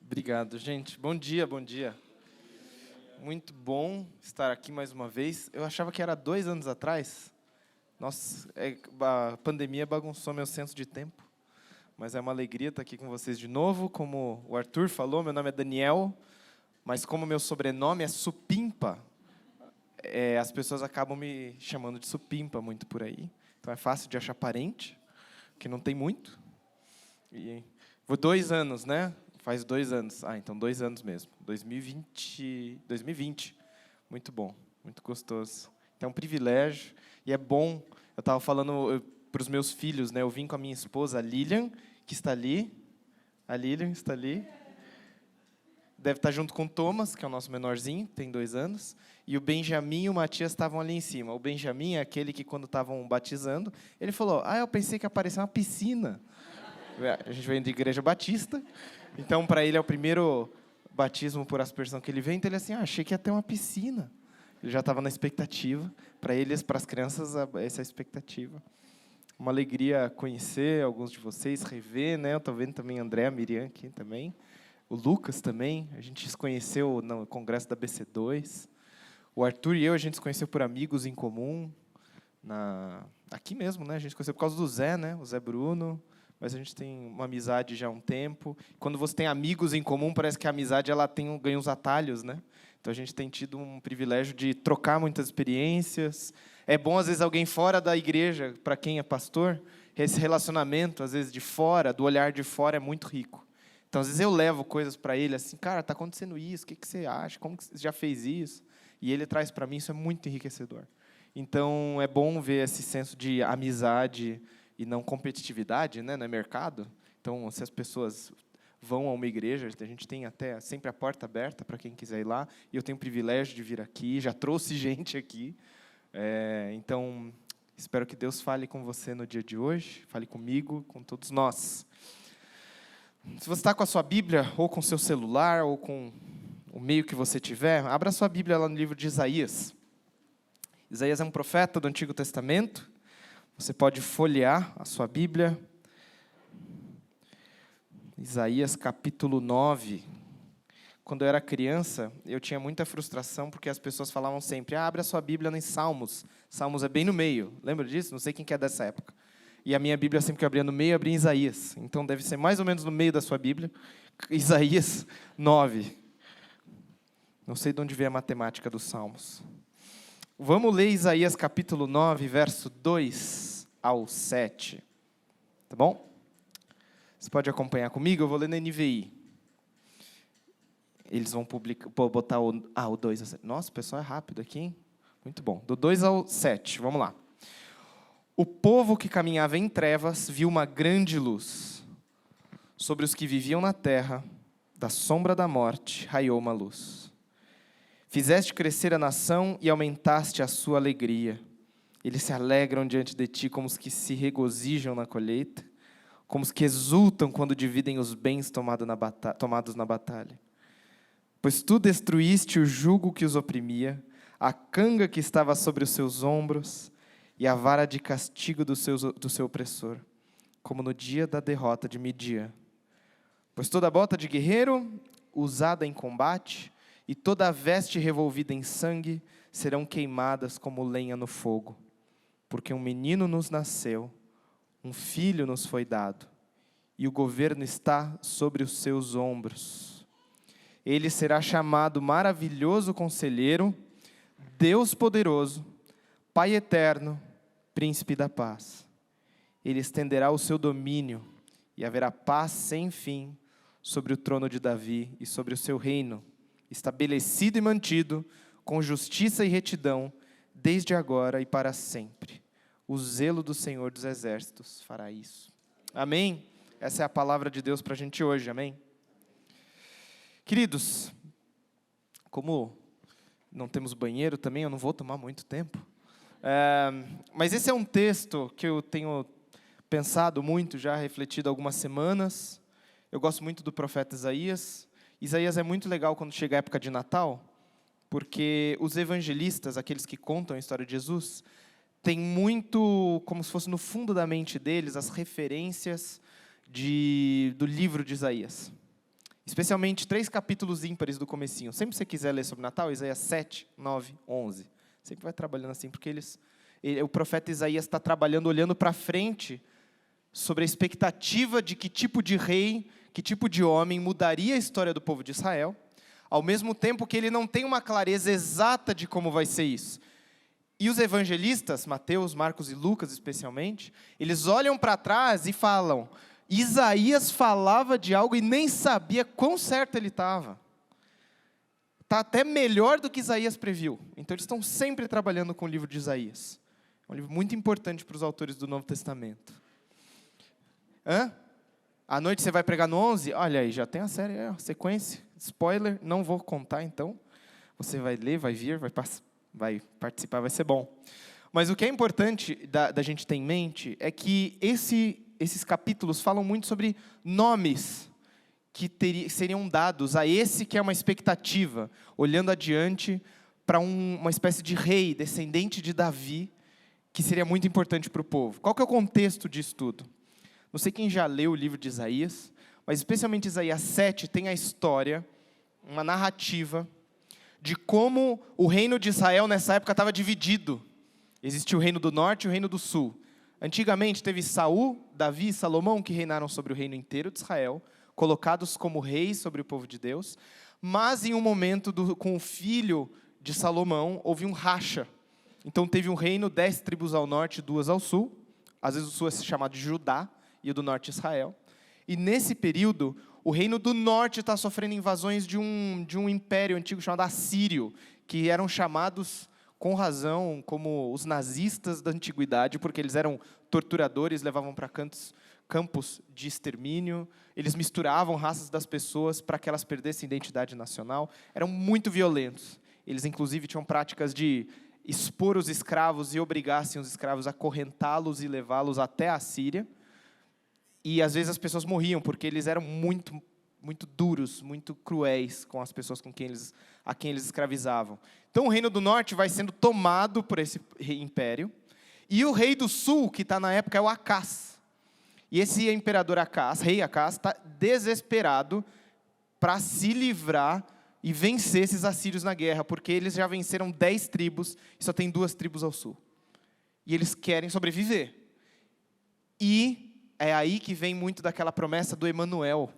Obrigado, gente. Bom dia, bom dia. Muito bom estar aqui mais uma vez. Eu achava que era 2 anos atrás. Nossa, a pandemia bagunçou meu senso de tempo. Mas é uma alegria estar aqui com vocês de novo. Como o Arthur falou, meu nome é Daniel, mas como meu sobrenome é Supimpa, as pessoas acabam me chamando de Supimpa muito por aí. Então é fácil de achar parente, que não tem muito. E 2 anos, né? Faz 2 anos. Então 2 anos mesmo. 2020. Muito bom, muito gostoso. Então é um privilégio e é bom. Eu estava falando para os meus filhos, né? Eu vim com a minha esposa, a Lilian, que está ali. A Lilian está ali. Deve estar junto com o Thomas, que é o nosso menorzinho, tem 2 anos. E o Benjamin e o Matias estavam ali em cima. O Benjamin é aquele que, quando estavam batizando, ele falou, eu pensei que apareceu uma piscina. A gente vem de igreja batista, então para ele é o primeiro batismo por aspersão que ele vem, então ele assim, achei que ia ter uma piscina. Ele já estava na expectativa, para eles, para as crianças, essa é a expectativa. Uma alegria conhecer alguns de vocês, rever, né? Eu estou vendo também a André, a Miriam aqui também, o Lucas também, a gente se conheceu no congresso da BC2, o Arthur e eu, a gente se conheceu por amigos em comum, aqui mesmo, né? A gente se conheceu por causa do Zé, né? O Zé Bruno, mas a gente tem uma amizade já há um tempo. Quando você tem amigos em comum, parece que a amizade ela ganha uns atalhos, né? Então a gente tem tido um privilégio de trocar muitas experiências. É bom, às vezes, alguém fora da igreja, para quem é pastor, esse relacionamento, às vezes, de fora, do olhar de fora, é muito rico. Então, às vezes, eu levo coisas para ele, assim, cara, está acontecendo isso, o que você acha? Como que você já fez isso? E ele traz para mim, isso é muito enriquecedor. Então, é bom ver esse senso de amizade e não competitividade, né, no mercado. Então, se as pessoas vão a uma igreja, a gente tem até sempre a porta aberta para quem quiser ir lá, e eu tenho o privilégio de vir aqui, já trouxe gente aqui. Então, espero que Deus fale com você no dia de hoje, fale comigo, com todos nós. Se você está com a sua Bíblia, ou com o seu celular, ou com o meio que você tiver, abra a sua Bíblia lá no livro de Isaías. Isaías é um profeta do Antigo Testamento. Você pode folhear a sua Bíblia. Isaías capítulo 9. Quando eu era criança, eu tinha muita frustração, porque as pessoas falavam sempre, abre a sua Bíblia em Salmos. Salmos é bem no meio. Lembra disso? Não sei quem que é dessa época. E a minha Bíblia sempre que eu abria no meio, eu abria em Isaías. Então deve ser mais ou menos no meio da sua Bíblia. Isaías 9. Não sei de onde veio a matemática dos Salmos. Vamos ler Isaías capítulo 9, verso 2 ao 7. Tá bom? Você pode acompanhar comigo? Eu vou ler na NVI. Eles vão botar o 2 ao 7. Nossa, o pessoal é rápido aqui, hein? Muito bom. Do 2 ao 7, vamos lá. O povo que caminhava em trevas viu uma grande luz. Sobre os que viviam na terra, da sombra da morte, raiou uma luz. Fizeste crescer a nação e aumentaste a sua alegria. Eles se alegram diante de ti como os que se regozijam na colheita, como os que exultam quando dividem os bens tomados na batalha. Pois tu destruíste o jugo que os oprimia, a canga que estava sobre os seus ombros e a vara de castigo do seu opressor, como no dia da derrota de Midian. Pois toda bota de guerreiro usada em combate e toda a veste revolvida em sangue serão queimadas como lenha no fogo. Porque um menino nos nasceu, um filho nos foi dado, e o governo está sobre os seus ombros. Ele será chamado Maravilhoso Conselheiro, Deus Poderoso, Pai Eterno, Príncipe da Paz. Ele estenderá o seu domínio, e haverá paz sem fim sobre o trono de Davi e sobre o seu reino, estabelecido e mantido com justiça e retidão, desde agora e para sempre. O zelo do Senhor dos Exércitos fará isso. Amém? Essa é a palavra de Deus para a gente hoje, amém? Queridos, como não temos banheiro também, eu não vou tomar muito tempo. Mas esse é um texto que eu tenho pensado muito, já refletido algumas semanas. Eu gosto muito do profeta Isaías. Isaías é muito legal quando chega a época de Natal, porque os evangelistas, aqueles que contam a história de Jesus, têm muito, como se fosse no fundo da mente deles, as referências do livro de Isaías. Especialmente 3 capítulos ímpares do comecinho. Sempre que você quiser ler sobre Natal, Isaías 7, 9, 11. Sempre vai trabalhando assim, porque o profeta Isaías está trabalhando, olhando para frente, sobre a expectativa de que tipo de rei, que tipo de homem mudaria a história do povo de Israel, ao mesmo tempo que ele não tem uma clareza exata de como vai ser isso. E os evangelistas, Mateus, Marcos e Lucas especialmente, eles olham para trás e falam: Isaías falava de algo e nem sabia quão certo ele estava. Está até melhor do que Isaías previu. Então eles estão sempre trabalhando com o livro de Isaías. É um livro muito importante para os autores do Novo Testamento. À noite você vai pregar no 11? Olha aí, já tem a série, a sequência. Spoiler, não vou contar então. Você vai ler, vai vir, vai participar, vai ser bom. Mas o que é importante da gente ter em mente é que esses capítulos falam muito sobre nomes que seriam dados a esse que é uma expectativa, olhando adiante para uma espécie de rei, descendente de Davi, que seria muito importante para o povo. Qual que é o contexto disso tudo? Não sei quem já leu o livro de Isaías, mas especialmente Isaías 7 tem a história, uma narrativa, de como o reino de Israel nessa época estava dividido. Existia o reino do norte e o reino do sul. Antigamente teve Saul, Davi e Salomão que reinaram sobre o reino inteiro de Israel, colocados como reis sobre o povo de Deus, mas em um momento com o filho de Salomão houve um racha. Então teve um reino, 10 tribos ao norte e 2 ao sul. Às vezes o sul é chamado de Judá e o do norte Israel. E nesse período, o reino do norte está sofrendo invasões de um império antigo chamado Assírio, que eram chamados, com razão, como os nazistas da antiguidade, porque eles eram torturadores, levavam para campos de extermínio, eles misturavam raças das pessoas para que elas perdessem identidade nacional, eram muito violentos. Eles, inclusive, tinham práticas de expor os escravos e obrigassem os escravos a acorrentá-los e levá-los até a Síria. E, às vezes, as pessoas morriam, porque eles eram muito, muito duros, muito cruéis com as pessoas a quem eles escravizavam. Então, o reino do norte vai sendo tomado por esse império, e o rei do sul, que está na época, é o Acás. E esse imperador Acás, rei Acás, está desesperado para se livrar e vencer esses assírios na guerra, porque eles já venceram 10 tribos, e só tem 2 tribos ao sul. E eles querem sobreviver. E é aí que vem muito daquela promessa do Emanuel,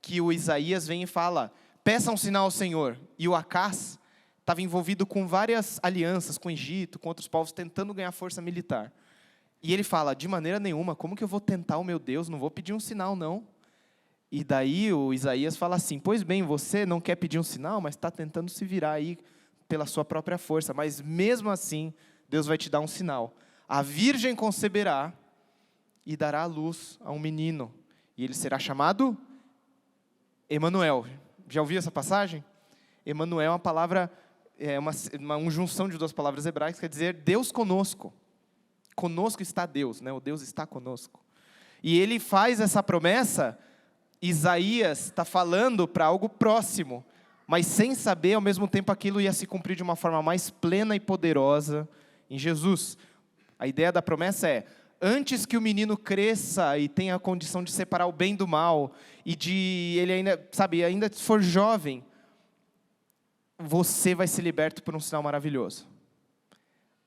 que o Isaías vem e fala: peça um sinal ao Senhor. E o Acás estava envolvido com várias alianças, com o Egito, com outros povos, tentando ganhar força militar. E ele fala: de maneira nenhuma, como que eu vou tentar o meu Deus? Não vou pedir um sinal, não. E daí o Isaías fala assim: pois bem, você não quer pedir um sinal, mas está tentando se virar aí pela sua própria força. Mas mesmo assim, Deus vai te dar um sinal. A virgem conceberá e dará à luz a um menino. E ele será chamado Emanuel. Já ouviu essa passagem? Emanuel é uma palavra, uma junção de 2 palavras hebraicas, quer dizer Deus conosco. Conosco está Deus, né? O Deus está conosco. E ele faz essa promessa, Isaías está falando para algo próximo, mas sem saber, ao mesmo tempo, aquilo ia se cumprir de uma forma mais plena e poderosa em Jesus. A ideia da promessa é: antes que o menino cresça e tenha a condição de separar o bem do mal, e de ele ainda for jovem, você vai ser liberto por um sinal maravilhoso.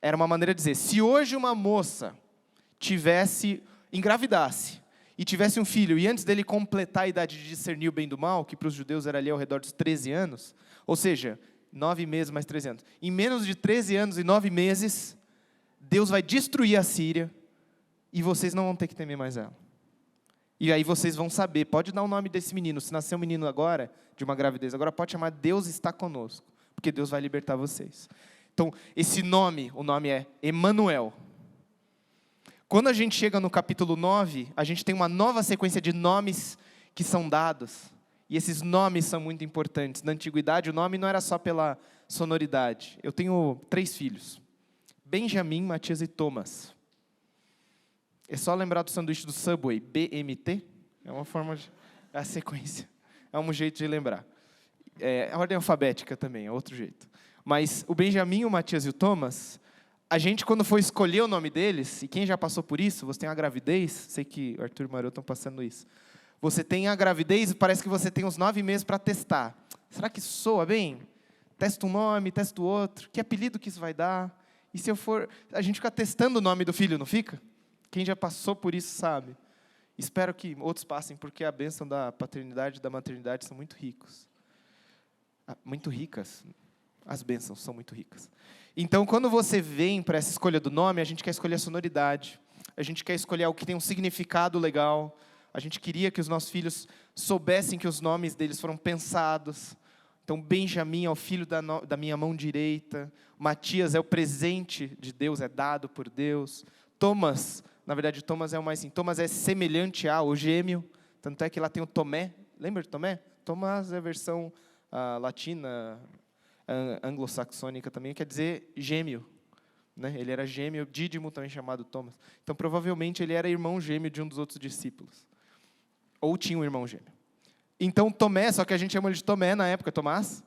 Era uma maneira de dizer: se hoje uma moça engravidasse e tivesse um filho, e antes dele completar a idade de discernir o bem do mal, que para os judeus era ali ao redor dos 13 anos, ou seja, 9 meses mais 13 anos, em menos de 13 anos e 9 meses, Deus vai destruir a Síria, e vocês não vão ter que temer mais ela. E aí vocês vão saber, pode dar o nome desse menino, se nascer um menino agora, de uma gravidez, agora pode chamar Deus está conosco, porque Deus vai libertar vocês. Então, esse nome, o nome é Emanuel. Quando a gente chega no capítulo 9, a gente tem uma nova sequência de nomes que são dados. E esses nomes são muito importantes. Na antiguidade, o nome não era só pela sonoridade. Eu tenho 3 filhos: Benjamim, Matias e Thomas. É só lembrar do sanduíche do Subway, BMT. É uma forma é a sequência. É um jeito de lembrar. A ordem alfabética também, é outro jeito. Mas o Benjamim, o Matias e o Thomas, a gente, quando for escolher o nome deles, e quem já passou por isso, você tem uma gravidez, sei que o Arthur e o Maru estão passando isso, Você tem a gravidez e parece que você tem uns 9 meses para testar. Será que isso soa bem? Testa um nome, testa o outro. Que apelido que isso vai dar? E se eu for... A gente fica testando o nome do filho, não fica? Quem já passou por isso sabe. Espero que outros passem, porque a bênção da paternidade e da maternidade são muito ricos. Muito ricas. As bênçãos são muito ricas. Então, quando você vem para essa escolha do nome, a gente quer escolher a sonoridade. A gente quer escolher algo que tem um significado legal. A gente queria que os nossos filhos soubessem que os nomes deles foram pensados. Então, Benjamim é o filho da minha mão direita. Matias é o presente de Deus, é dado por Deus. Thomas, na verdade, Thomas é o mais assim. Thomas é semelhante ao gêmeo. Tanto é que lá tem o Tomé. Lembra de Tomé? Thomas é a versão latina, anglo-saxônica também, quer dizer gêmeo. Né? Ele era gêmeo, Dídimo também chamado Thomas. Então, provavelmente, ele era irmão gêmeo de um dos outros discípulos. Ou tinha um irmão gêmeo. Então, Tomé, só que a gente chama ele de Tomé na época, Thomas.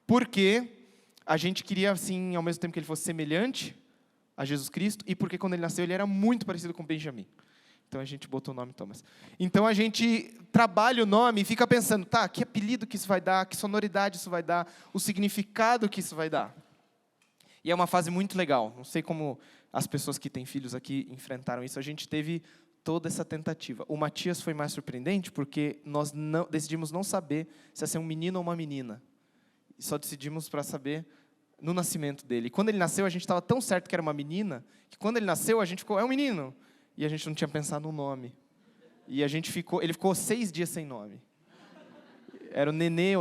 Porque a gente queria, assim, ao mesmo tempo que ele fosse semelhante a Jesus Cristo, e porque quando ele nasceu, ele era muito parecido com Benjamim. Então, a gente botou o nome Thomas. Então, a gente trabalha o nome e fica pensando, tá, que apelido que isso vai dar, que sonoridade isso vai dar, o significado que isso vai dar. E é uma fase muito legal. Não sei como as pessoas que têm filhos aqui enfrentaram isso. A gente teve toda essa tentativa. O Matias foi mais surpreendente porque nós decidimos não saber se ia ser um menino ou uma menina. E só decidimos para saber no nascimento dele. E quando ele nasceu, a gente estava tão certo que era uma menina, que quando ele nasceu, a gente ficou, é um menino. E a gente não tinha pensado no nome. E ele ficou 6 dias sem nome. Era o nenê.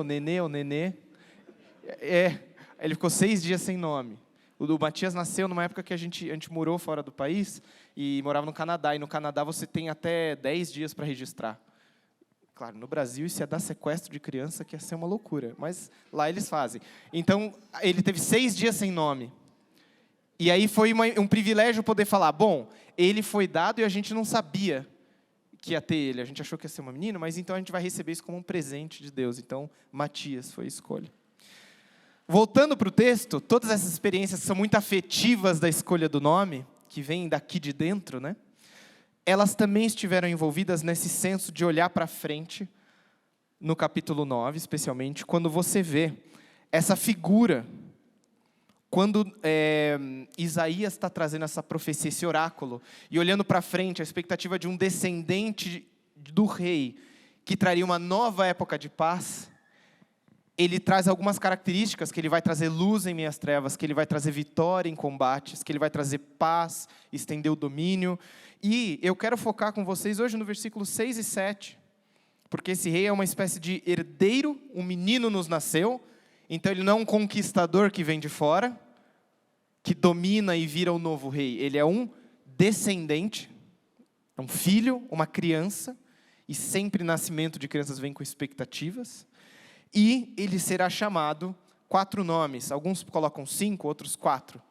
Ele ficou 6 dias sem nome. O Matias nasceu numa época que a gente morou fora do país e morava no Canadá. E no Canadá você tem até 10 dias para registrar. Claro, no Brasil isso ia dar sequestro de criança, que ia ser uma loucura. Mas lá eles fazem. Então, ele teve 6 dias sem nome. E aí foi um privilégio poder falar, bom, ele foi dado e a gente não sabia que ia ter ele. A gente achou que ia ser uma menina, mas então a gente vai receber isso como um presente de Deus. Então, Matias foi a escolha. Voltando para o texto, todas essas experiências que são muito afetivas da escolha do nome, que vêm daqui de dentro, né? Elas também estiveram envolvidas nesse senso de olhar para frente, no capítulo 9, especialmente, quando você vê essa figura, quando Isaías está trazendo essa profecia, esse oráculo, e olhando para frente, a expectativa de um descendente do rei, que traria uma nova época de paz. Ele traz algumas características, que ele vai trazer luz em meias trevas, que ele vai trazer vitória em combates, que ele vai trazer paz, estender o domínio. E eu quero focar com vocês hoje no versículo 6 e 7, porque esse rei é uma espécie de herdeiro, um menino nos nasceu, então ele não é um conquistador que vem de fora, que domina e vira o novo rei. Ele é um descendente, um filho, uma criança, e sempre nascimento de crianças vem com expectativas. E ele será chamado 4 nomes, alguns colocam 5, outros 4.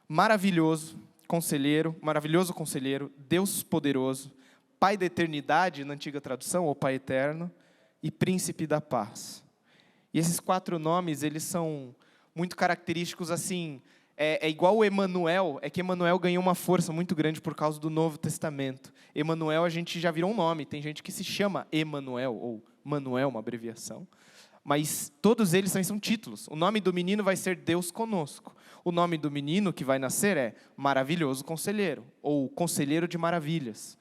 Maravilhoso conselheiro, Deus poderoso, Pai da eternidade, na antiga tradução, ou Pai eterno, e Príncipe da paz. E esses 4 nomes, eles são muito característicos, assim, é igual o Emanuel, é que Emanuel ganhou uma força muito grande por causa do Novo Testamento. Emanuel, a gente já virou um nome, tem gente que se chama Emanuel, ou Manuel, uma abreviação. Mas todos eles também são títulos. O nome do menino vai ser Deus conosco. O nome do menino que vai nascer é Maravilhoso Conselheiro, ou Conselheiro de Maravilhas.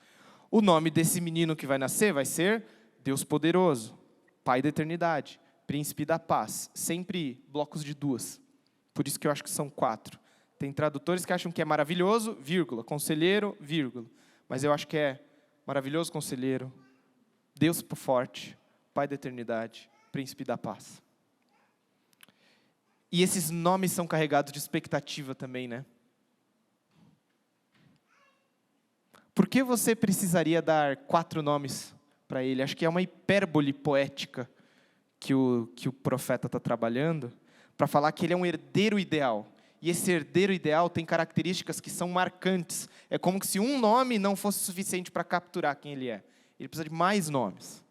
O nome desse menino que vai nascer vai ser Deus Poderoso, Pai da Eternidade, Príncipe da Paz. Sempre blocos de 2. Por isso que eu acho que são 4. Tem tradutores que acham que é maravilhoso, vírgula, conselheiro, vírgula. Mas eu acho que é Maravilhoso Conselheiro, Deus forte, Pai da Eternidade, Príncipe da paz. E esses nomes são carregados de expectativa também, né? Por que você precisaria dar 4 nomes para ele? Acho que é uma hipérbole poética que o profeta está trabalhando, para falar que ele é um herdeiro ideal. E esse herdeiro ideal tem características que são marcantes. É como se um nome não fosse suficiente para capturar quem ele é. Ele precisa de mais nomes.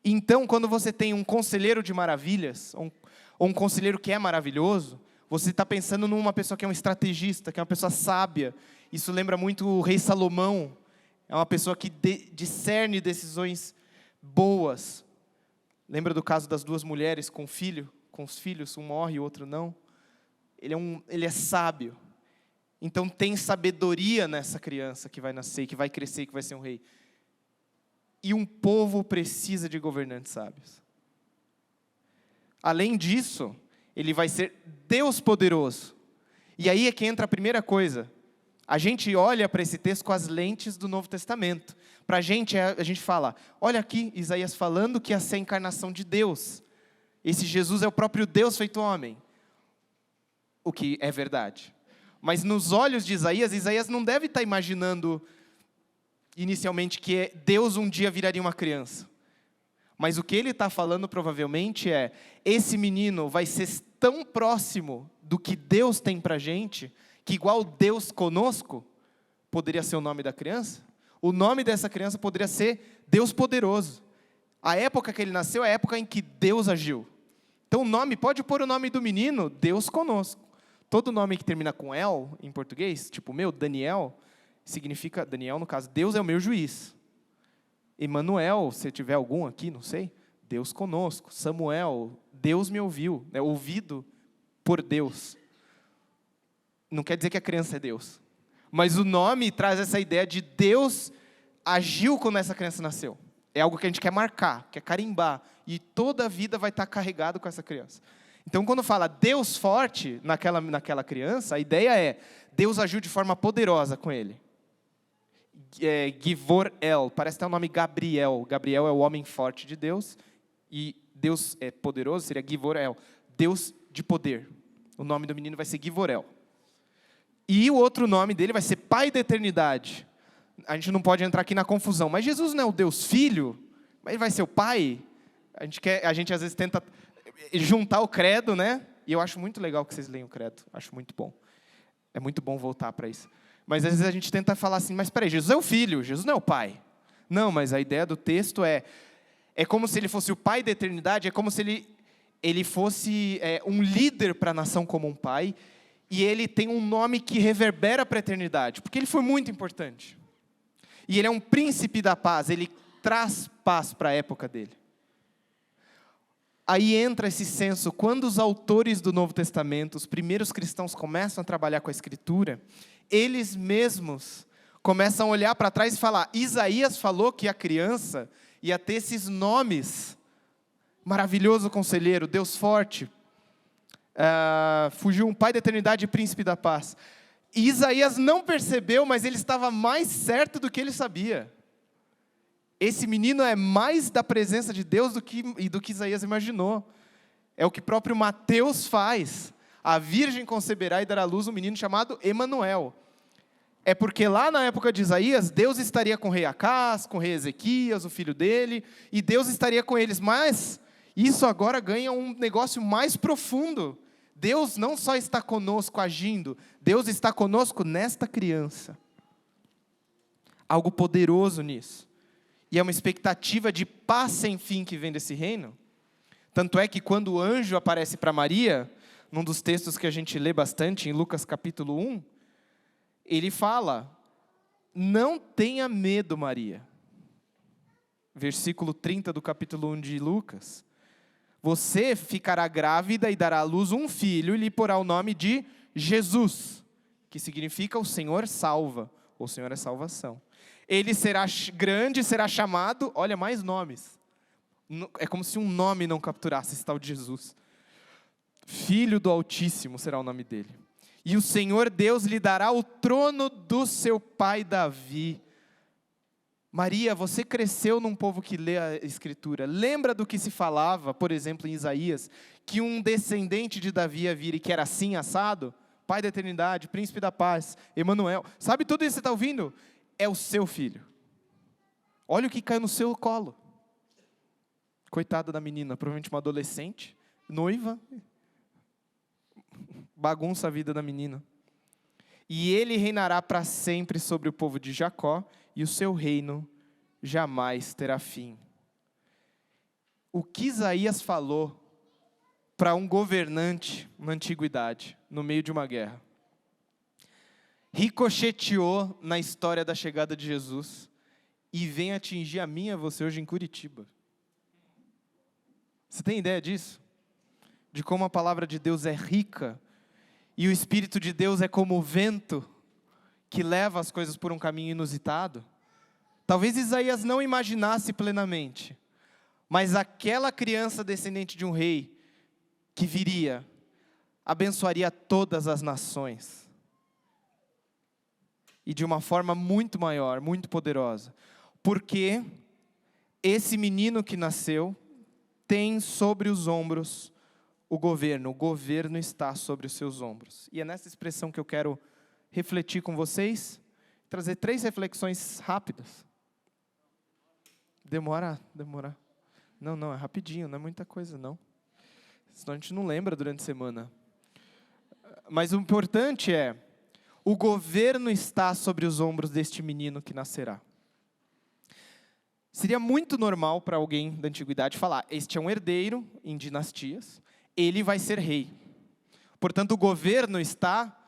Então, quando você tem um conselheiro de maravilhas, ou um conselheiro que é maravilhoso, você está pensando numa pessoa que é um estrategista, que é uma pessoa sábia. Isso lembra muito o rei Salomão. é uma pessoa que discerne decisões boas. Lembra do caso das 2 mulheres com os filhos, um morre e o outro não? Ele é sábio. Então tem sabedoria nessa criança que vai nascer, que vai crescer, que vai ser um rei. E um povo precisa de governantes sábios. Além disso, ele vai ser Deus poderoso. E aí é que entra a primeira coisa. A gente olha para esse texto com as lentes do Novo Testamento. Para a gente fala, olha aqui, Isaías falando que ia ser a encarnação de Deus. Esse Jesus é o próprio Deus feito homem. O que é verdade. Mas nos olhos de Isaías não deve estar imaginando inicialmente que Deus um dia viraria uma criança. Mas o que ele está falando provavelmente é, esse menino vai ser tão próximo do que Deus tem para a gente, que igual Deus conosco, poderia ser o nome da criança. O nome dessa criança poderia ser Deus poderoso. A época que ele nasceu é a época em que Deus agiu. Então o nome, pode pôr o nome do menino, Deus conosco. Todo nome que termina com El, em português, tipo o meu, Daniel, significa, Daniel no caso, Deus é o meu juiz. Emanuel, se tiver algum aqui, não sei, Deus conosco. Samuel, Deus me ouviu, ouvido por Deus. Não quer dizer que a criança é Deus. Mas o nome traz essa ideia de Deus agiu quando essa criança nasceu. É algo que a gente quer marcar, quer carimbar. E toda a vida vai estar carregado com essa criança. Então, quando fala Deus forte naquela criança, a ideia é, Deus agiu de forma poderosa com ele. Givor-El, parece até o nome Gabriel. Gabriel é o homem forte de Deus. E Deus é poderoso, seria Givor-El. Deus de poder. O nome do menino vai ser Givor-El. E o outro nome dele vai ser Pai da Eternidade. A gente não pode entrar aqui na confusão. Mas Jesus não é o Deus Filho? Mas ele vai ser o Pai? A gente às vezes tenta juntar o credo, né? E eu acho muito legal que vocês leiam o credo. Acho muito bom. É muito bom voltar para isso. Mas às vezes a gente tenta falar assim, mas peraí, Jesus é o Filho, Jesus não é o Pai. Não, mas a ideia do texto é como se ele fosse o Pai da eternidade, é como se ele fosse um líder para a nação como um pai, e ele tem um nome que reverbera para a eternidade, porque ele foi muito importante. E ele é um príncipe da paz, ele traz paz para a época dele. Aí entra esse senso, quando os autores do Novo Testamento, os primeiros cristãos começam a trabalhar com a Escritura, eles mesmos começam a olhar para trás e falar, Isaías falou que a criança ia ter esses nomes, maravilhoso conselheiro, Deus forte, fugiu um Pai da eternidade e príncipe da paz. E Isaías não percebeu, mas ele estava mais certo do que ele sabia. Esse menino é mais da presença de Deus do que Isaías imaginou. É o que próprio Mateus faz. A virgem conceberá e dará à luz um menino chamado Emanuel. É porque lá na época de Isaías, Deus estaria com o rei Acás, com o rei Ezequias, o filho dele, e Deus estaria com eles. Mas isso agora ganha um negócio mais profundo. Deus não só está conosco agindo, Deus está conosco nesta criança. Algo poderoso nisso. E é uma expectativa de paz sem fim que vem desse reino. Tanto é que quando o anjo aparece para Maria, num dos textos que a gente lê bastante, em Lucas capítulo 1, ele fala, não tenha medo, Maria. Versículo 30 do capítulo 1 de Lucas. Você ficará grávida e dará à luz um filho e lhe porá o nome de Jesus, que significa o Senhor salva, ou o Senhor é salvação. Ele será grande, será chamado, olha, mais nomes. É como se um nome não capturasse esse tal de Jesus. Filho do Altíssimo será o nome dele. E o Senhor Deus lhe dará o trono do seu pai Davi. Maria, você cresceu num povo que lê a Escritura. Lembra do que se falava, por exemplo, em Isaías, que um descendente de Davi ia vir e que era assim, assado? Pai da eternidade, príncipe da paz, Emanuel. Sabe tudo isso que você está ouvindo? É o seu filho. Olha o que caiu no seu colo. Coitada da menina, provavelmente uma adolescente, noiva, bagunça a vida da menina. E ele reinará para sempre sobre o povo de Jacó, e o seu reino jamais terá fim. O que Isaías falou para um governante na antiguidade, no meio de uma guerra, ricocheteou na história da chegada de Jesus, e vem atingir a mim e a você hoje em Curitiba. Você tem ideia disso? De como a palavra de Deus é rica, e o Espírito de Deus é como o vento, que leva as coisas por um caminho inusitado? Talvez Isaías não imaginasse plenamente, mas aquela criança descendente de um rei, que viria, abençoaria todas as nações. E de uma forma muito maior, muito poderosa. Porque esse menino que nasceu, tem sobre os ombros o governo está sobre os seus ombros. E é nessa expressão que eu quero refletir com vocês, trazer 3 reflexões rápidas. Demora? Não, é rapidinho, não é muita coisa não. Senão a gente não lembra durante a semana. Mas o importante é, o governo está sobre os ombros deste menino que nascerá. Seria muito normal para alguém da antiguidade falar, este é um herdeiro em dinastias, ele vai ser rei. Portanto, o governo está,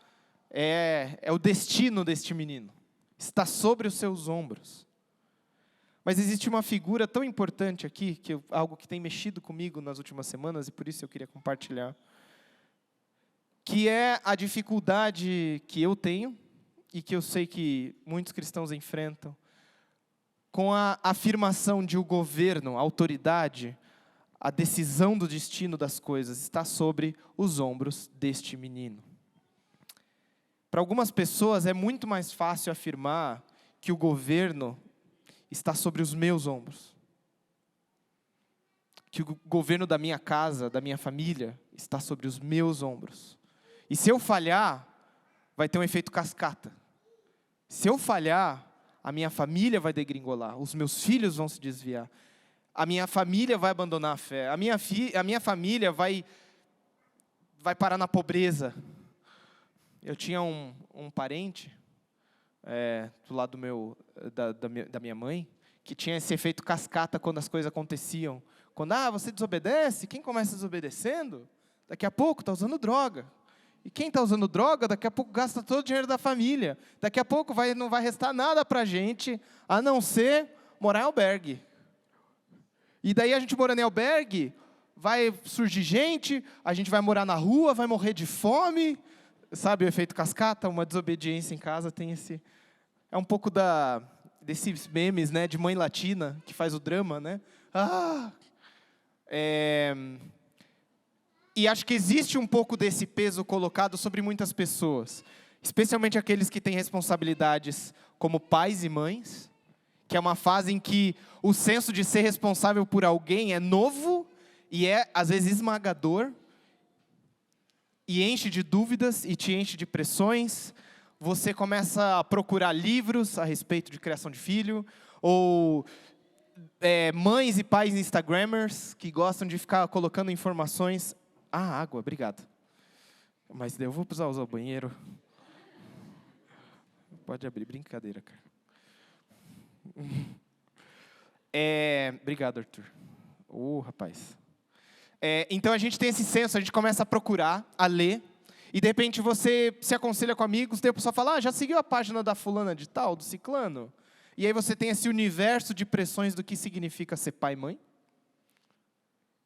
é o destino deste menino, está sobre os seus ombros. Mas existe uma figura tão importante aqui, algo que tem mexido comigo nas últimas semanas, e por isso eu queria compartilhar, que é a dificuldade que eu tenho, e que eu sei que muitos cristãos enfrentam, com a afirmação de o governo, a autoridade, a decisão do destino das coisas está sobre os ombros deste menino. Para algumas pessoas é muito mais fácil afirmar que o governo está sobre os meus ombros. Que o governo da minha casa, da minha família, está sobre os meus ombros. E se eu falhar, vai ter um efeito cascata. Se eu falhar, a minha família vai degringolar, os meus filhos vão se desviar, a minha família vai abandonar a fé, a minha família vai parar na pobreza. Eu tinha um parente, do lado da minha mãe, que tinha esse efeito cascata quando as coisas aconteciam. Quando você desobedece, quem começa desobedecendo, daqui a pouco está usando droga. E quem está usando droga, daqui a pouco gasta todo o dinheiro da família. Daqui a pouco não vai restar nada para a gente, a não ser morar em albergue. E daí a gente morando em albergue, vai surgir gente, a gente vai morar na rua, vai morrer de fome. Sabe o efeito cascata? Uma desobediência em casa tem esse... É um pouco desses memes, né, de mãe latina, que faz o drama, né? E acho que existe um pouco desse peso colocado sobre muitas pessoas, especialmente aqueles que têm responsabilidades como pais e mães, que é uma fase em que o senso de ser responsável por alguém é novo e é, às vezes, esmagador, e enche de dúvidas e te enche de pressões. Você começa a procurar livros a respeito de criação de filho, ou mães e pais instagramers que gostam de ficar colocando informações. Água, obrigado. Mas eu vou precisar usar o banheiro. Pode abrir, brincadeira, cara. Obrigado, Arthur. Rapaz. Então a gente tem esse senso, a gente começa a procurar, a ler, e de repente você se aconselha com amigos, daí a pessoa fala, já seguiu a página da fulana de tal, do ciclano? E aí você tem esse universo de pressões do que significa ser pai e mãe.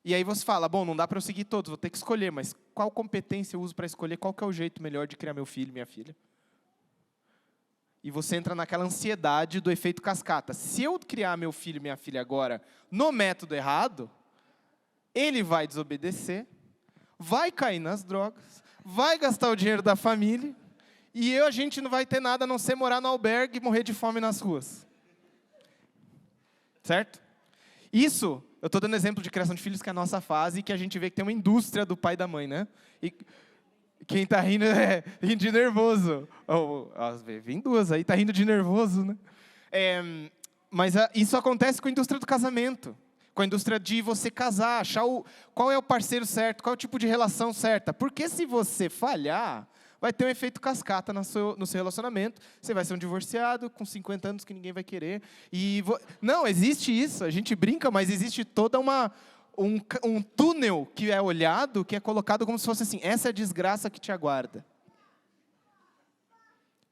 E aí você fala, não dá para eu seguir todos, vou ter que escolher, mas qual competência eu uso para escolher qual que é o jeito melhor de criar meu filho, minha filha? E você entra naquela ansiedade do efeito cascata. Se eu criar meu filho e minha filha agora no método errado, ele vai desobedecer, vai cair nas drogas, vai gastar o dinheiro da família, e a gente não vai ter nada a não ser morar no albergue e morrer de fome nas ruas. Certo? Isso, eu estou dando exemplo de criação de filhos, que é a nossa fase, e que a gente vê que tem uma indústria do pai e da mãe, né? E quem está rindo rindo de nervoso. Vem duas aí, está rindo de nervoso, né? Mas isso acontece com a indústria do casamento, com a indústria de você casar, achar qual é o parceiro certo, qual é o tipo de relação certa. Porque se você falhar, vai ter um efeito cascata no seu relacionamento. Você vai ser um divorciado com 50 anos que ninguém vai querer. Não, existe isso. A gente brinca, mas existe toda um túnel que é olhado, que é colocado como se fosse assim, essa é a desgraça que te aguarda.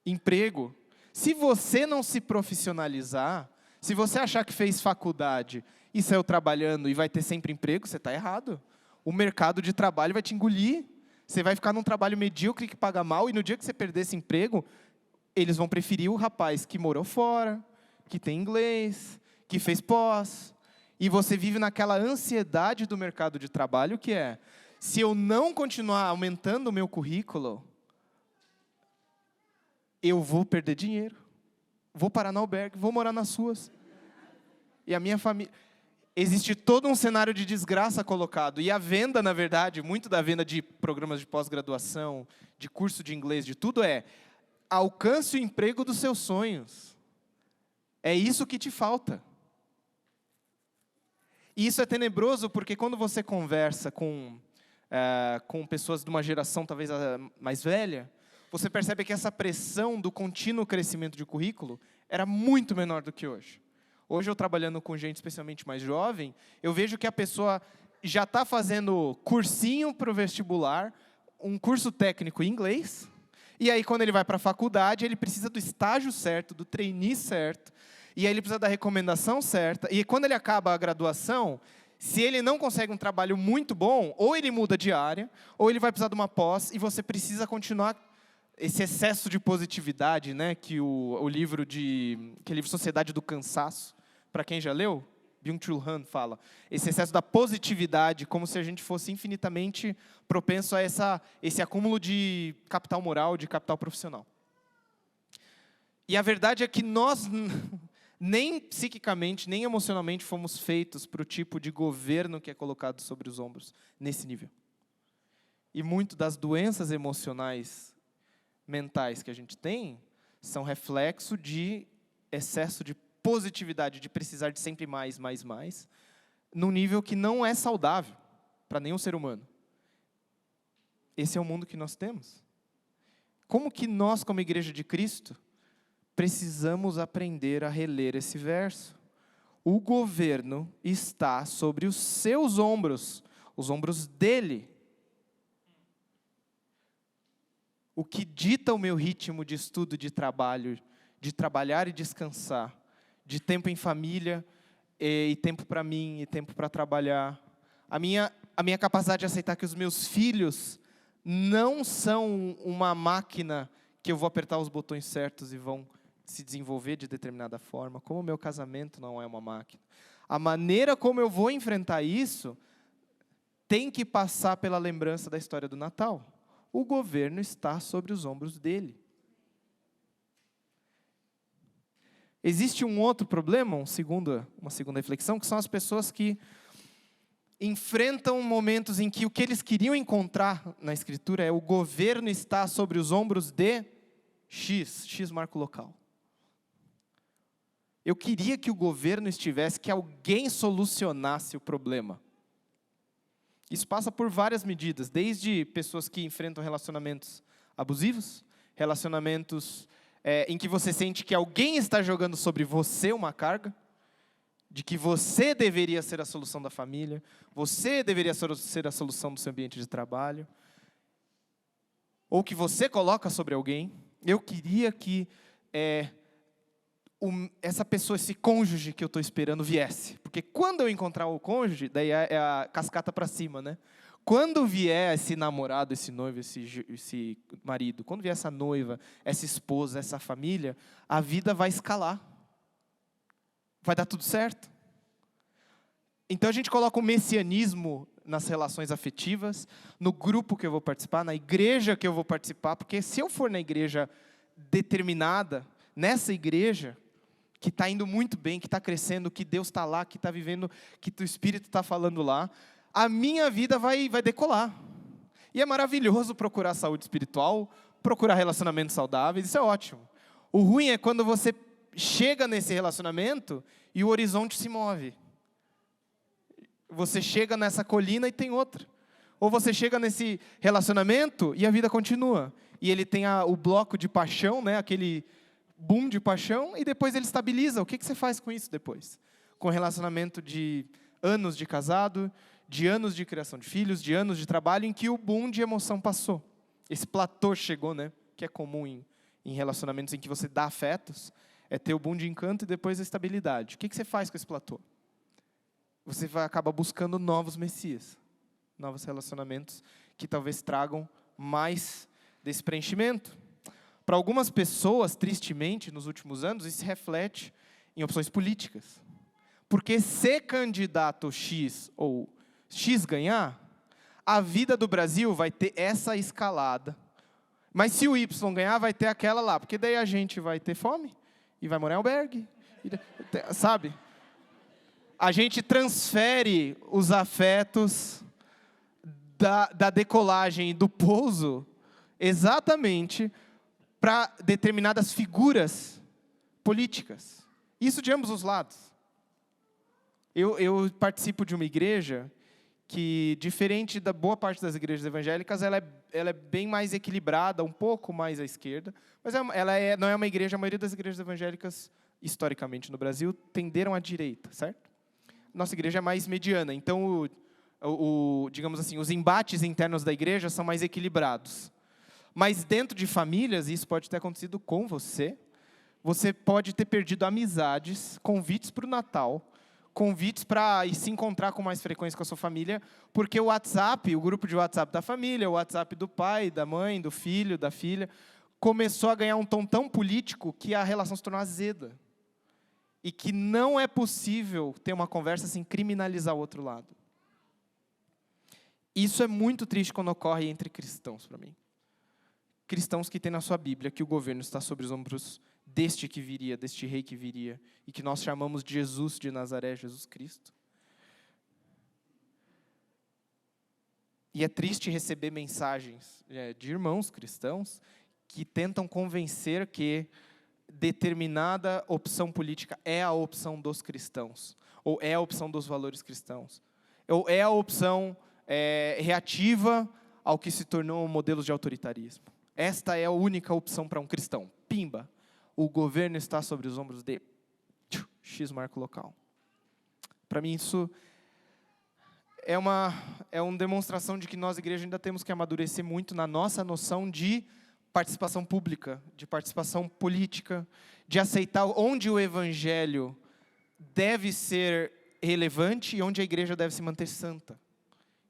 Emprego. Se você não se profissionalizar, Se você achar que fez faculdade e saiu trabalhando e vai ter sempre emprego, você está errado. O mercado de trabalho vai te engolir. Você vai ficar num trabalho medíocre que paga mal, e no dia que você perder esse emprego, eles vão preferir o rapaz que morou fora, que tem inglês, que fez pós. E você vive naquela ansiedade do mercado de trabalho que é, se eu não continuar aumentando o meu currículo, eu vou perder dinheiro. Vou parar no albergue, vou morar nas ruas. E a minha família... Existe todo um cenário de desgraça colocado. E a venda, na verdade, muito da venda de programas de pós-graduação, de curso de inglês, de tudo alcance o emprego dos seus sonhos. É isso que te falta. E isso é tenebroso porque quando você conversa com pessoas de uma geração talvez mais velha, você percebe que essa pressão do contínuo crescimento de currículo era muito menor do que hoje. Hoje, eu trabalhando com gente especialmente mais jovem, eu vejo que a pessoa já está fazendo cursinho para o vestibular, um curso técnico em inglês, e aí quando ele vai para a faculdade, ele precisa do estágio certo, do trainee certo, e aí ele precisa da recomendação certa, e quando ele acaba a graduação, se ele não consegue um trabalho muito bom, ou ele muda de área, ou ele vai precisar de uma pós, e você precisa continuar esse excesso de positividade, né, que o livro Sociedade do Cansaço, para quem já leu, Byung-Chul Han fala, esse excesso da positividade, como se a gente fosse infinitamente propenso a esse acúmulo de capital moral, de capital profissional. E a verdade é que nós, nem psiquicamente, nem emocionalmente, fomos feitos para o tipo de governo que é colocado sobre os ombros, nesse nível. E muito das doenças emocionais, mentais que a gente tem, são reflexo de excesso de positividade, de precisar de sempre mais, num nível que não é saudável para nenhum ser humano. Esse é o mundo que nós temos. Como que nós, como Igreja de Cristo, precisamos aprender a reler esse verso? O governo está sobre os seus ombros, os ombros dele. O que dita o meu ritmo de estudo, de trabalho, de trabalhar e descansar, de tempo em família, e tempo para mim, e tempo para trabalhar. A minha capacidade de aceitar que os meus filhos não são uma máquina que eu vou apertar os botões certos e vão se desenvolver de determinada forma, como o meu casamento não é uma máquina. A maneira como eu vou enfrentar isso tem que passar pela lembrança da história do Natal. O governo está sobre os ombros dele. Existe um outro problema, uma segunda reflexão, que são as pessoas que enfrentam momentos em que o que eles queriam encontrar na Escritura é o governo está sobre os ombros de X marca o local. Eu queria que o governo estivesse, que alguém solucionasse o problema. Isso passa por várias medidas, desde pessoas que enfrentam relacionamentos abusivos, relacionamentos em que você sente que alguém está jogando sobre você uma carga, de que você deveria ser a solução da família, você deveria ser a solução do seu ambiente de trabalho, ou que você coloca sobre alguém. Eu queria que essa pessoa, esse cônjuge que eu estou esperando viesse, porque quando eu encontrar o cônjuge, daí é a cascata para cima, né? Quando vier esse namorado, esse noivo, esse marido, quando vier essa noiva, essa esposa, essa família, a vida vai escalar. Vai dar tudo certo. Então a gente coloca o messianismo nas relações afetivas, no grupo que eu vou participar, na igreja que eu vou participar, porque se eu for na igreja determinada, nessa igreja, que está indo muito bem, que está crescendo, que Deus está lá, que está vivendo, que o Espírito está falando lá, a minha vida vai decolar. E é maravilhoso procurar saúde espiritual, procurar relacionamentos saudáveis, isso é ótimo. O ruim é quando você chega nesse relacionamento e o horizonte se move. Você chega nessa colina e tem outra. Ou você chega nesse relacionamento e a vida continua. E ele tem o bloco de paixão, né, aquele boom de paixão, e depois ele estabiliza. O que você faz com isso depois? Com relacionamento de anos de casado, de anos de criação de filhos, de anos de trabalho, em que o boom de emoção passou. Esse platô chegou, né, que é comum em relacionamentos em que você dá afetos. É ter o boom de encanto e depois a estabilidade. O que você faz com esse platô? Você vai acabar buscando novos messias, novos relacionamentos que talvez tragam mais desse preenchimento. Para algumas pessoas, tristemente, nos últimos anos, isso se reflete em opções políticas. Porque se candidato X ou X ganhar, a vida do Brasil vai ter essa escalada. Mas se o Y ganhar, vai ter aquela lá. Porque daí a gente vai ter fome e vai morar em albergue. Sabe? A gente transfere os afetos da decolagem e do pouso exatamente para determinadas figuras políticas. Isso de ambos os lados. Eu participo de uma igreja que, diferente da boa parte das igrejas evangélicas, ela é bem mais equilibrada, um pouco mais à esquerda, mas não é uma igreja, a maioria das igrejas evangélicas, historicamente no Brasil, tenderam à direita, certo? Nossa igreja é mais mediana, então, digamos assim, os embates internos da igreja são mais equilibrados. Mas dentro de famílias, isso pode ter acontecido com você. Você pode ter perdido amizades, convites para o Natal, convites para ir se encontrar com mais frequência com a sua família, porque o WhatsApp, o grupo de WhatsApp da família, o WhatsApp do pai, da mãe, do filho, da filha, começou a ganhar um tom tão político que a relação se tornou azeda. E que não é possível ter uma conversa sem criminalizar o outro lado. Isso é muito triste quando ocorre entre cristãos, para mim. Cristãos que têm na sua Bíblia que o governo está sobre os ombros deste que viria, deste rei que viria, e que nós chamamos de Jesus de Nazaré, Jesus Cristo. E é triste receber mensagens de irmãos cristãos que tentam convencer que determinada opção política é a opção dos cristãos, ou é a opção dos valores cristãos, ou é a opção reativa ao que se tornou modelos de autoritarismo. Esta é a única opção para um cristão. Pimba! O governo está sobre os ombros de X marco local. Para mim, isso é uma demonstração de que nós, igreja, ainda temos que amadurecer muito na nossa noção de participação pública, de participação política, de aceitar onde o evangelho deve ser relevante e onde a igreja deve se manter santa.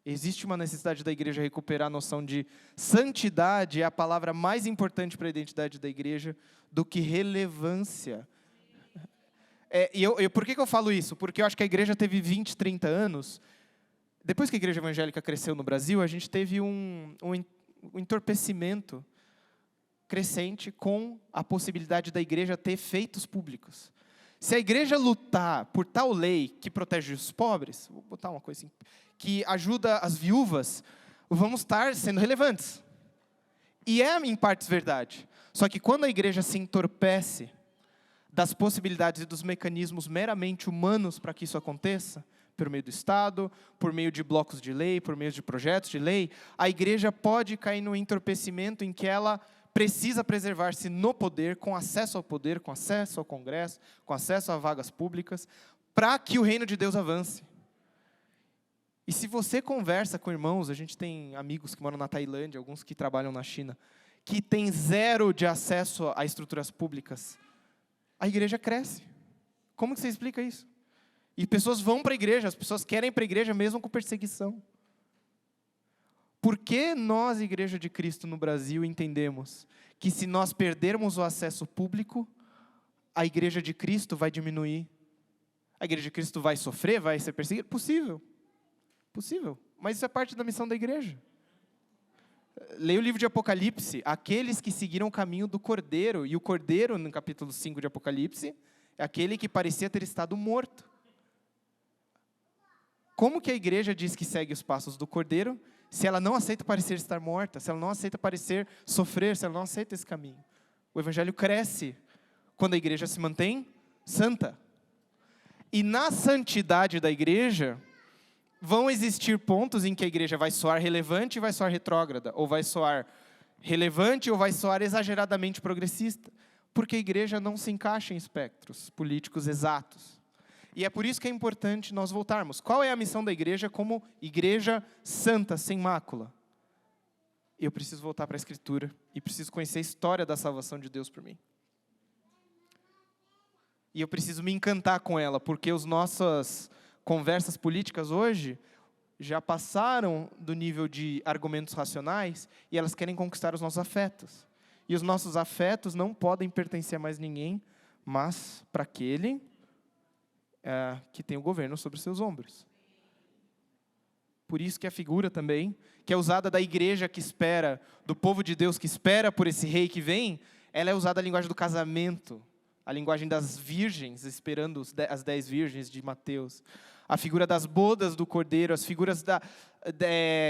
Existe uma necessidade da igreja recuperar a noção de santidade, é a palavra mais importante para a identidade da igreja, do que relevância. Por que eu falo isso? Porque eu acho que a igreja teve 20, 30 anos. Depois que a igreja evangélica cresceu no Brasil, a gente teve um entorpecimento crescente com a possibilidade da igreja ter feitos públicos. Se a igreja lutar por tal lei que protege os pobres, vou botar uma coisa assim, que ajuda as viúvas, vamos estar sendo relevantes. E é, em partes, verdade. Só que quando a igreja se entorpece das possibilidades e dos mecanismos meramente humanos para que isso aconteça, por meio do Estado, por meio de blocos de lei, por meio de projetos de lei, a igreja pode cair no entorpecimento em que ela precisa preservar-se no poder, com acesso ao poder, com acesso ao Congresso, com acesso a vagas públicas, para que o reino de Deus avance. E se você conversa com irmãos, a gente tem amigos que moram na Tailândia, alguns que trabalham na China, que tem zero de acesso a estruturas públicas, a igreja cresce. Como que você explica isso? E pessoas vão para a igreja, as pessoas querem ir para a igreja mesmo com perseguição. Por que nós, Igreja de Cristo no Brasil, entendemos que se nós perdermos o acesso público, a Igreja de Cristo vai diminuir? A Igreja de Cristo vai sofrer, vai ser perseguida? Possível. Possível. Mas isso é parte da missão da igreja. Leia o livro de Apocalipse. Aqueles que seguiram o caminho do Cordeiro. E o Cordeiro, no capítulo 5 de Apocalipse, é aquele que parecia ter estado morto. Como que a igreja diz que segue os passos do Cordeiro, se ela não aceita parecer estar morta, se ela não aceita parecer sofrer, se ela não aceita esse caminho? O evangelho cresce quando a igreja se mantém santa. E na santidade da igreja, vão existir pontos em que a igreja vai soar relevante e vai soar retrógrada, ou vai soar relevante ou vai soar exageradamente progressista, porque a igreja não se encaixa em espectros políticos exatos. E é por isso que é importante nós voltarmos. Qual é a missão da igreja como igreja santa, sem mácula? Eu preciso voltar para a Escritura e preciso conhecer a história da salvação de Deus por mim. E eu preciso me encantar com ela, porque as nossas conversas políticas hoje já passaram do nível de argumentos racionais e elas querem conquistar os nossos afetos. E os nossos afetos não podem pertencer a mais ninguém, mas para aquele que tem o governo sobre seus ombros. Por isso que a figura também, que é usada da igreja que espera, do povo de Deus que espera por esse rei que vem, ela é usada a linguagem do casamento, a linguagem das virgens, esperando as 10 virgens de Mateus. A figura das bodas do Cordeiro, as figuras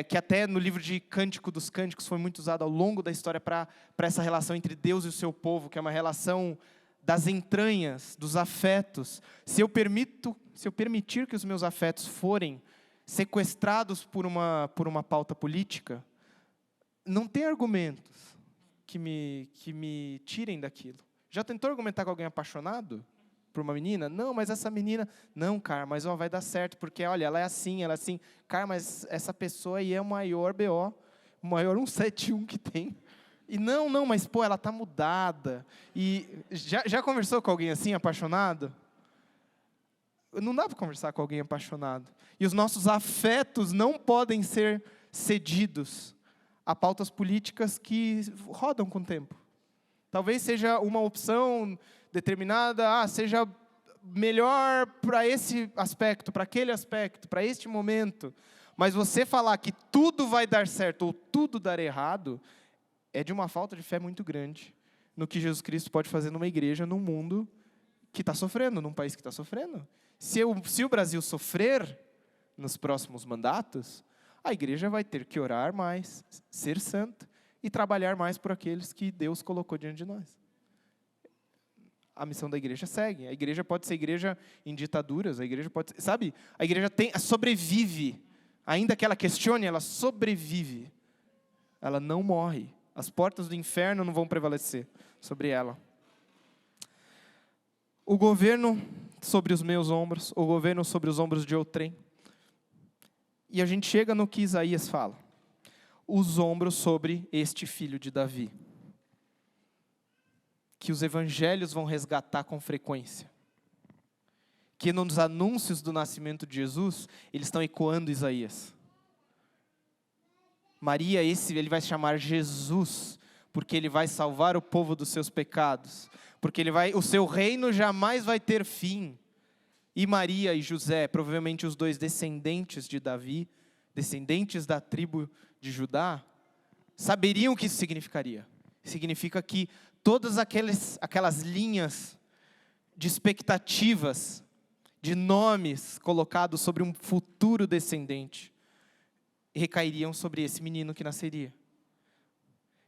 que até no livro de Cântico dos Cânticos foi muito usado ao longo da história para essa relação entre Deus e o seu povo, que é uma relação das entranhas, dos afetos. Se eu permitir que os meus afetos forem sequestrados por uma pauta política, não tem argumentos que me tirem daquilo. Já tentou argumentar com alguém apaixonado por uma menina? Não, mas essa menina... Não, cara, mas vai dar certo, porque, olha, ela é assim. Cara, mas essa pessoa aí é o maior BO, o maior 171 que tem. E não, mas, pô, ela tá mudada. E já conversou com alguém assim, apaixonado? Não dá para conversar com alguém apaixonado. E os nossos afetos não podem ser cedidos a pautas políticas que rodam com o tempo. Talvez seja uma opção determinada, seja melhor para esse aspecto, para aquele aspecto, para este momento. Mas você falar que tudo vai dar certo ou tudo dar errado, é de uma falta de fé muito grande no que Jesus Cristo pode fazer numa igreja, num mundo que está sofrendo, num país que está sofrendo. Se o Brasil sofrer nos próximos mandatos, a igreja vai ter que orar mais, ser santa e trabalhar mais por aqueles que Deus colocou diante de nós. A missão da igreja segue. A igreja pode ser igreja em ditaduras, a igreja sobrevive. Ainda que ela questione, ela sobrevive. Ela não morre. As portas do inferno não vão prevalecer sobre ela. O governo sobre os meus ombros, o governo sobre os ombros de outrem. E a gente chega no que Isaías fala. Os ombros sobre este filho de Davi. Que os evangelhos vão resgatar com frequência. Que nos anúncios do nascimento de Jesus, eles estão ecoando Isaías. Maria, ele vai se chamar Jesus, porque ele vai salvar o povo dos seus pecados. Porque o seu reino jamais vai ter fim. E Maria e José, provavelmente os dois descendentes de Davi, descendentes da tribo de Judá, saberiam o que isso significaria. Significa que todas aquelas linhas de expectativas, de nomes colocados sobre um futuro descendente, recairiam sobre esse menino que nasceria.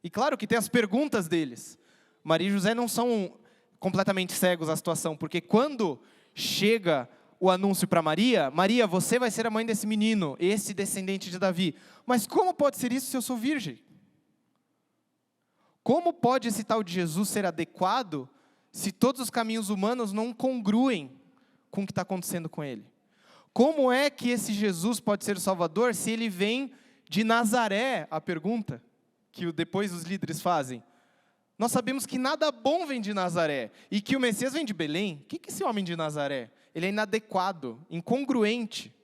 E claro que tem as perguntas deles. Maria e José não são completamente cegos à situação, porque quando chega o anúncio para Maria, Maria, você vai ser a mãe desse menino, esse descendente de Davi. Mas como pode ser isso se eu sou virgem? Como pode esse tal de Jesus ser adequado se todos os caminhos humanos não congruem com o que está acontecendo com ele? Como é que esse Jesus pode ser o Salvador se ele vem de Nazaré? A pergunta que depois os líderes fazem. Nós sabemos que nada bom vem de Nazaré e que o Messias vem de Belém. O que é esse homem de Nazaré? Ele é inadequado, incongruente.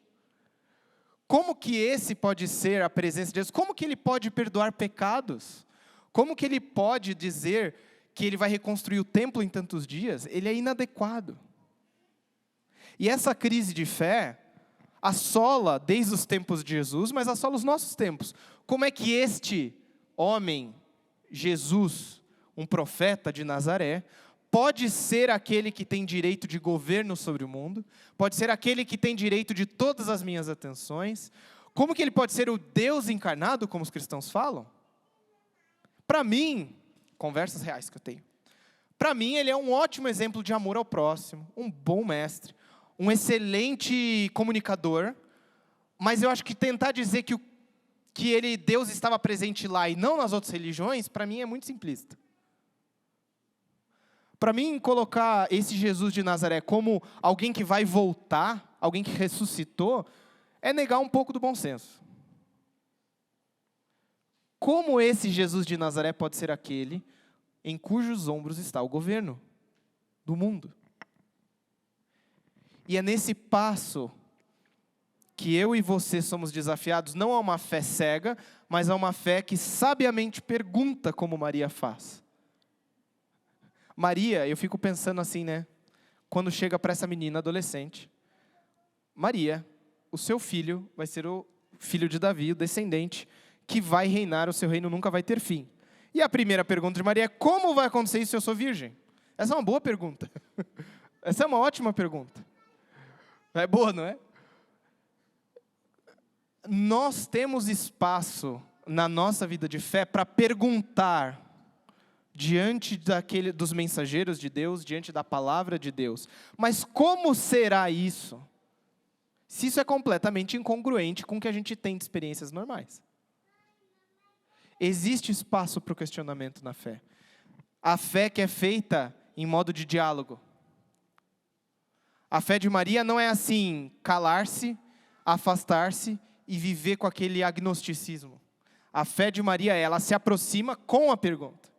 Como que esse pode ser a presença de Jesus? Como que ele pode perdoar pecados? Como que ele pode dizer que ele vai reconstruir o templo em tantos dias? Ele é inadequado. E essa crise de fé assola desde os tempos de Jesus, mas assola os nossos tempos. Como é que este homem, Jesus, um profeta de Nazaré, pode ser aquele que tem direito de governo sobre o mundo, pode ser aquele que tem direito de todas as minhas atenções? Como que ele pode ser o Deus encarnado, como os cristãos falam? Para mim, conversas reais que eu tenho, para mim ele é um ótimo exemplo de amor ao próximo, um bom mestre, um excelente comunicador, mas eu acho que tentar dizer que Deus estava presente lá e não nas outras religiões, para mim é muito simplista. Para mim, colocar esse Jesus de Nazaré como alguém que vai voltar, alguém que ressuscitou, é negar um pouco do bom senso. Como esse Jesus de Nazaré pode ser aquele em cujos ombros está o governo do mundo? E é nesse passo que eu e você somos desafiados, não a uma fé cega, mas a uma fé que sabiamente pergunta como Maria faz. Maria, eu fico pensando assim, né? Quando chega para essa menina adolescente, Maria, o seu filho vai ser o filho de Davi, o descendente, que vai reinar, o seu reino nunca vai ter fim. E a primeira pergunta de Maria é: como vai acontecer isso se eu sou virgem? Essa é uma boa pergunta. Essa é uma ótima pergunta. É boa, não é? Nós temos espaço na nossa vida de fé para perguntar diante dos mensageiros de Deus, diante da palavra de Deus. Mas como será isso? Se isso é completamente incongruente com o que a gente tem de experiências normais. Existe espaço para o questionamento na fé. A fé que é feita em modo de diálogo. A fé de Maria não é assim, calar-se, afastar-se e viver com aquele agnosticismo. A fé de Maria, ela se aproxima com a pergunta.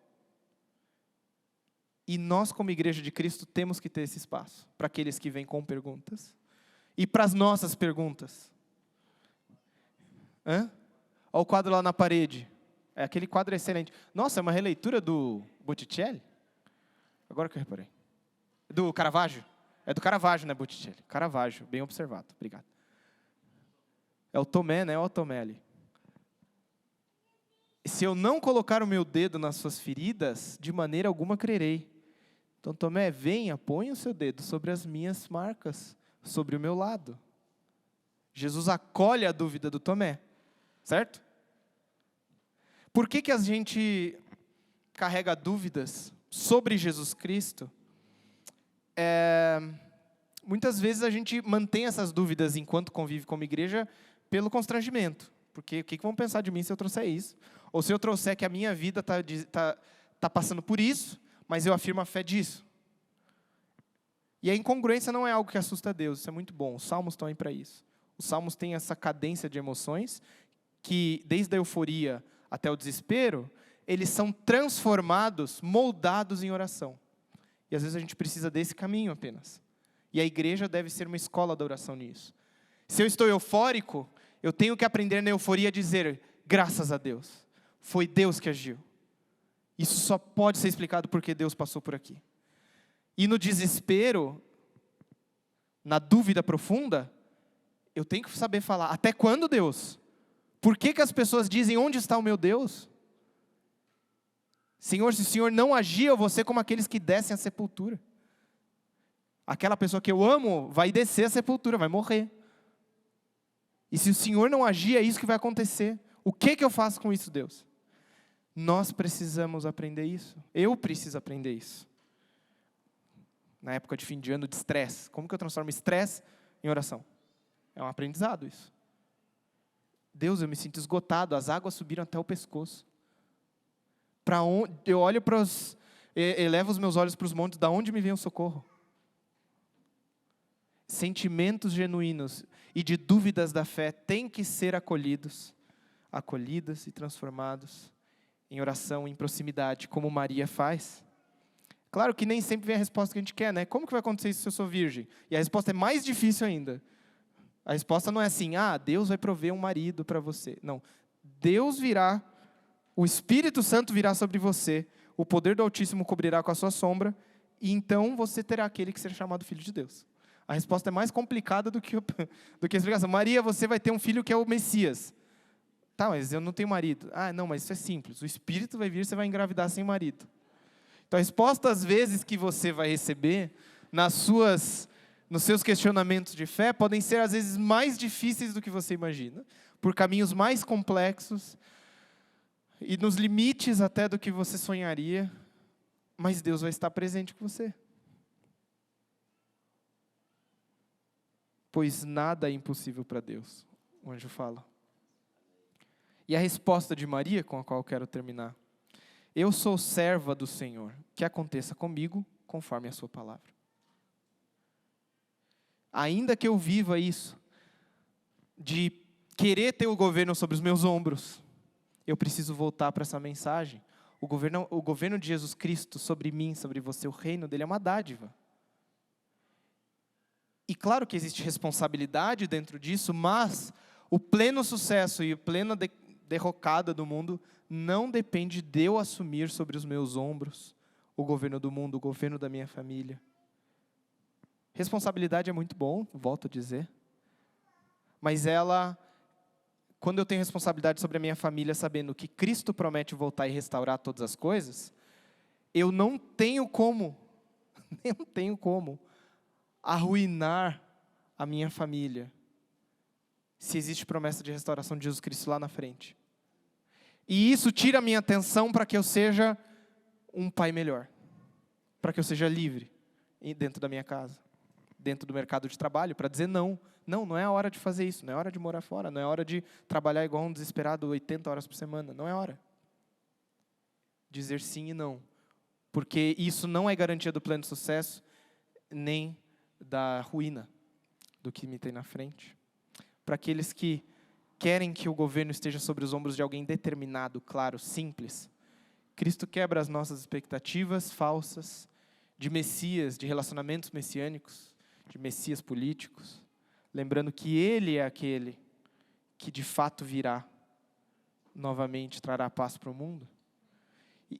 E nós, como Igreja de Cristo, temos que ter esse espaço para aqueles que vêm com perguntas. E para as nossas perguntas. Olha o quadro lá na parede. Aquele quadro é excelente. Nossa, é uma releitura do Botticelli? Agora que eu reparei. Do Caravaggio. É do Caravaggio, né, Botticelli? Caravaggio, bem observado. Obrigado. É o Tomé, né? Olha o Tomé ali. Se eu não colocar o meu dedo nas suas feridas, de maneira alguma crerei. Então, Tomé, venha, põe o seu dedo sobre as minhas marcas, sobre o meu lado. Jesus acolhe a dúvida do Tomé, certo? Por que a gente carrega dúvidas sobre Jesus Cristo? Muitas vezes a gente mantém essas dúvidas enquanto convive como igreja pelo constrangimento. Porque o que vão pensar de mim se eu trouxer isso? Ou se eu trouxer que a minha vida tá passando por isso, mas eu afirmo a fé disso. E a incongruência não é algo que assusta a Deus, isso é muito bom. Os salmos estão aí para isso. Os salmos têm essa cadência de emoções que, desde a euforia até o desespero, eles são transformados, moldados em oração. E às vezes a gente precisa desse caminho apenas. E a igreja deve ser uma escola da oração nisso. Se eu estou eufórico, eu tenho que aprender na euforia a dizer: graças a Deus, foi Deus que agiu. Isso só pode ser explicado porque Deus passou por aqui. E no desespero, na dúvida profunda, eu tenho que saber falar: até quando, Deus? Por que as pessoas dizem: onde está o meu Deus? Senhor, se o Senhor não agir, eu vou ser como aqueles que descem à sepultura. Aquela pessoa que eu amo vai descer à sepultura, vai morrer. E se o Senhor não agir, é isso que vai acontecer. O que eu faço com isso, Deus? Nós precisamos aprender isso. Eu preciso aprender isso. Na época de fim de ano de estresse. Como que eu transformo estresse em oração? É um aprendizado isso. Deus, eu me sinto esgotado, as águas subiram até o pescoço. Para onde eu olho elevo os meus olhos para os montes, da onde me vem o socorro? Sentimentos genuínos e de dúvidas da fé têm que ser acolhidas e transformados em oração, em proximidade, como Maria faz. Claro que nem sempre vem a resposta que a gente quer, né? Como que vai acontecer isso se eu sou virgem? E a resposta é mais difícil ainda. A resposta não é assim: Deus vai prover um marido para você. Não. Deus virá, o Espírito Santo virá sobre você, o poder do Altíssimo cobrirá com a sua sombra, e então você terá aquele que será chamado Filho de Deus. A resposta é mais complicada do que a explicação. Maria, você vai ter um filho que é o Messias. Tá, mas eu não tenho marido. Não, mas isso é simples. O Espírito vai vir, você vai engravidar sem marido. Então, a resposta, às vezes, que você vai receber nos seus questionamentos de fé podem ser, às vezes, mais difíceis do que você imagina, por caminhos mais complexos e nos limites até do que você sonharia, mas Deus vai estar presente com você. Pois nada é impossível para Deus, o anjo fala. E a resposta de Maria, com a qual eu quero terminar: eu sou serva do Senhor, que aconteça comigo conforme a sua palavra. Ainda que eu viva isso, de querer ter o governo sobre os meus ombros, eu preciso voltar para essa mensagem. O governo de Jesus Cristo sobre mim, sobre você, o reino dele é uma dádiva. E claro que existe responsabilidade dentro disso, mas o pleno sucesso e a plena derrocada do mundo não depende de eu assumir sobre os meus ombros o governo do mundo, o governo da minha família. Responsabilidade é muito bom, volto a dizer. Mas quando eu tenho responsabilidade sobre a minha família, sabendo que Cristo promete voltar e restaurar todas as coisas, eu não tenho como arruinar a minha família, se existe promessa de restauração de Jesus Cristo lá na frente. E isso tira a minha atenção para que eu seja um pai melhor, para que eu seja livre dentro da minha casa, dentro do mercado de trabalho, para dizer não. Não é a hora de fazer isso, não é hora de morar fora, não é hora de trabalhar igual um desesperado 80 horas por semana, não é hora. Dizer sim e não, porque isso não é garantia do pleno sucesso, nem da ruína do que me tem na frente. Para aqueles que querem que o governo esteja sobre os ombros de alguém determinado, claro, simples, Cristo quebra as nossas expectativas falsas de Messias, de relacionamentos messiânicos, de Messias políticos, lembrando que Ele é aquele que de fato virá novamente, trará paz para o mundo.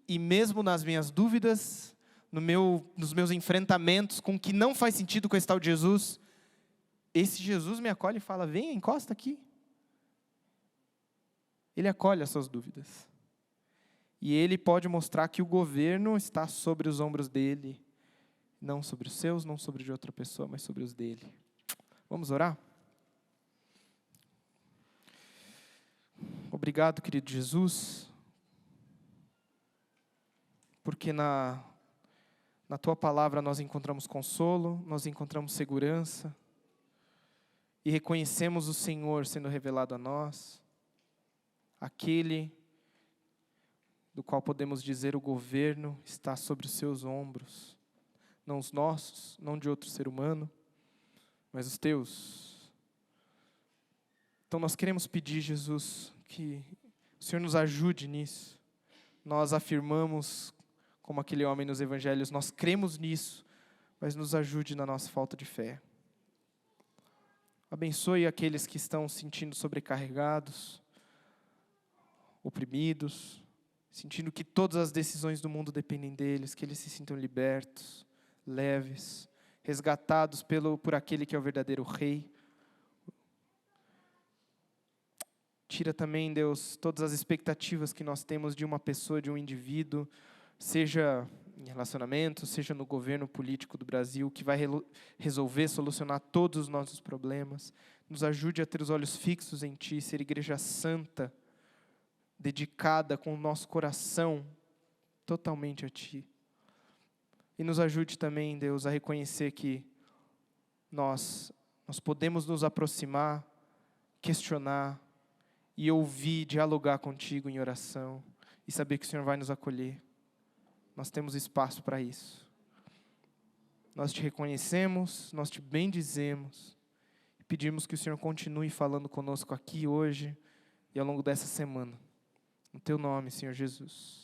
E mesmo nas minhas dúvidas, nos meus enfrentamentos com o que não faz sentido com esse tal de Jesus, esse Jesus me acolhe e fala, vem, encosta aqui. Ele acolhe as suas dúvidas. E Ele pode mostrar que o governo está sobre os ombros dEle, não sobre os seus, não sobre de outra pessoa, mas sobre os dEle. Vamos orar? Obrigado, querido Jesus, porque na Tua palavra nós encontramos consolo, nós encontramos segurança, e reconhecemos o Senhor sendo revelado a nós, aquele do qual podemos dizer o governo está sobre os seus ombros, não os nossos, não de outro ser humano, mas os teus. Então nós queremos pedir, Jesus, que o Senhor nos ajude nisso. Nós afirmamos, como aquele homem nos evangelhos, nós cremos nisso, mas nos ajude na nossa falta de fé. Abençoe aqueles que estão se sentindo sobrecarregados, oprimidos, sentindo que todas as decisões do mundo dependem deles, que eles se sintam libertos, leves, resgatados por aquele que é o verdadeiro Rei. Tira também, Deus, todas as expectativas que nós temos de uma pessoa, de um indivíduo, seja em relacionamento, seja no governo político do Brasil, que vai resolver, solucionar todos os nossos problemas. Nos ajude a ter os olhos fixos em Ti, ser igreja santa, dedicada com o nosso coração totalmente a Ti. E nos ajude também, Deus, a reconhecer que nós podemos nos aproximar, questionar e ouvir, dialogar contigo em oração e saber que o Senhor vai nos acolher. Nós temos espaço para isso. Nós Te reconhecemos, nós Te bendizemos e pedimos que o Senhor continue falando conosco aqui hoje e ao longo dessa semana. No Teu nome, Senhor Jesus.